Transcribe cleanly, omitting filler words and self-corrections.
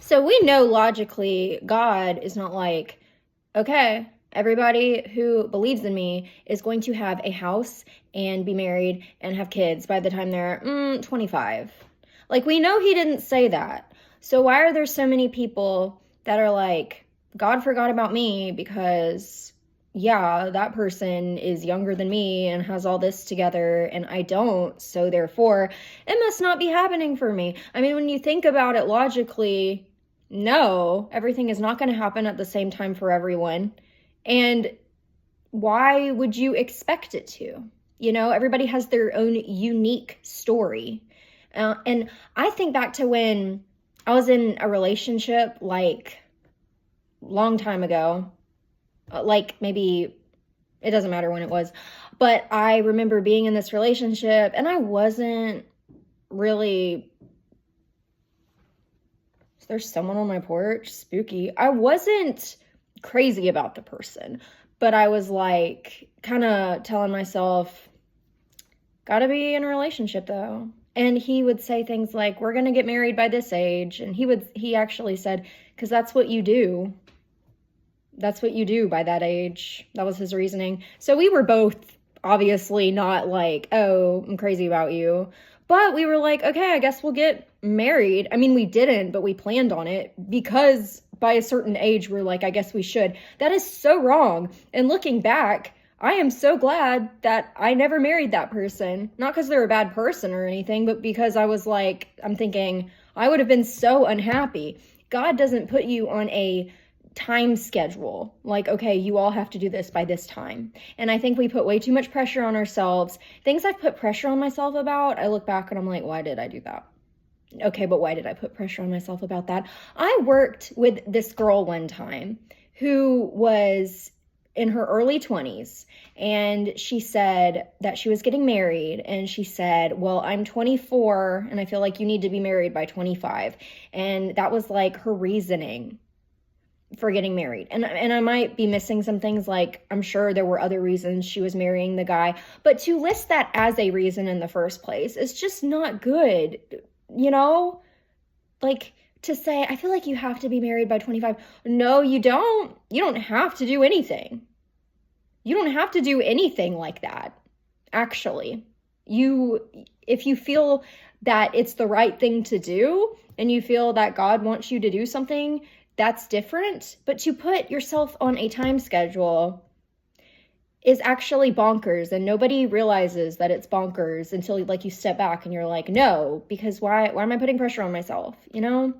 So we know logically God is not like, okay, everybody who believes in me is going to have a house and be married and have kids by the time they're 25. Like, we know he didn't say that. So why are there so many people that are like, God forgot about me because, yeah, that person is younger than me and has all this together and I don't, so therefore it must not be happening for me. I mean, when you think about it logically, no, everything is not going to happen at the same time for everyone. And why would you expect it to? You know, everybody has their own unique story. And I think back to when I was in a relationship like long time ago, like maybe it doesn't matter when it was, but I remember being in this relationship and I wasn't really. There's someone on my porch, spooky. I wasn't crazy about the person, but I was like kind of telling myself, gotta be in a relationship though. And he would say things like, we're gonna get married by this age. And he actually said, because that's what you do. That's what you do by that age. That was his reasoning. So we were both obviously not like, oh, I'm crazy about you. But we were like, okay, I guess we'll get married. I mean, we didn't, but we planned on it because by a certain age, we're like, I guess we should. That is so wrong. And looking back, I am so glad that I never married that person. Not because they're a bad person or anything, but because I was like, I'm thinking, I would have been so unhappy. God doesn't put you on a time schedule, like, okay, you all have to do this by this time. And I think we put way too much pressure on ourselves. Things I've put pressure on myself about, I look back and I'm like, why did I do that? Okay, but why did I put pressure on myself about that? I worked with this girl one time who was in her early 20s, and she said that she was getting married, and she said, well, I'm 24 and I feel like you need to be married by 25. And that was like her reasoning for getting married. And I might be missing some things, like I'm sure there were other reasons she was marrying the guy, but to list that as a reason in the first place is just not good, you know? Like, to say, I feel like you have to be married by 25. No, you don't. You don't have to do anything. You don't have to do anything like that, actually. If you feel that it's the right thing to do and you feel that God wants you to do something, that's different. But to put yourself on a time schedule is actually bonkers, and nobody realizes that it's bonkers until like you step back and you're like, no, because why am I putting pressure on myself, you know?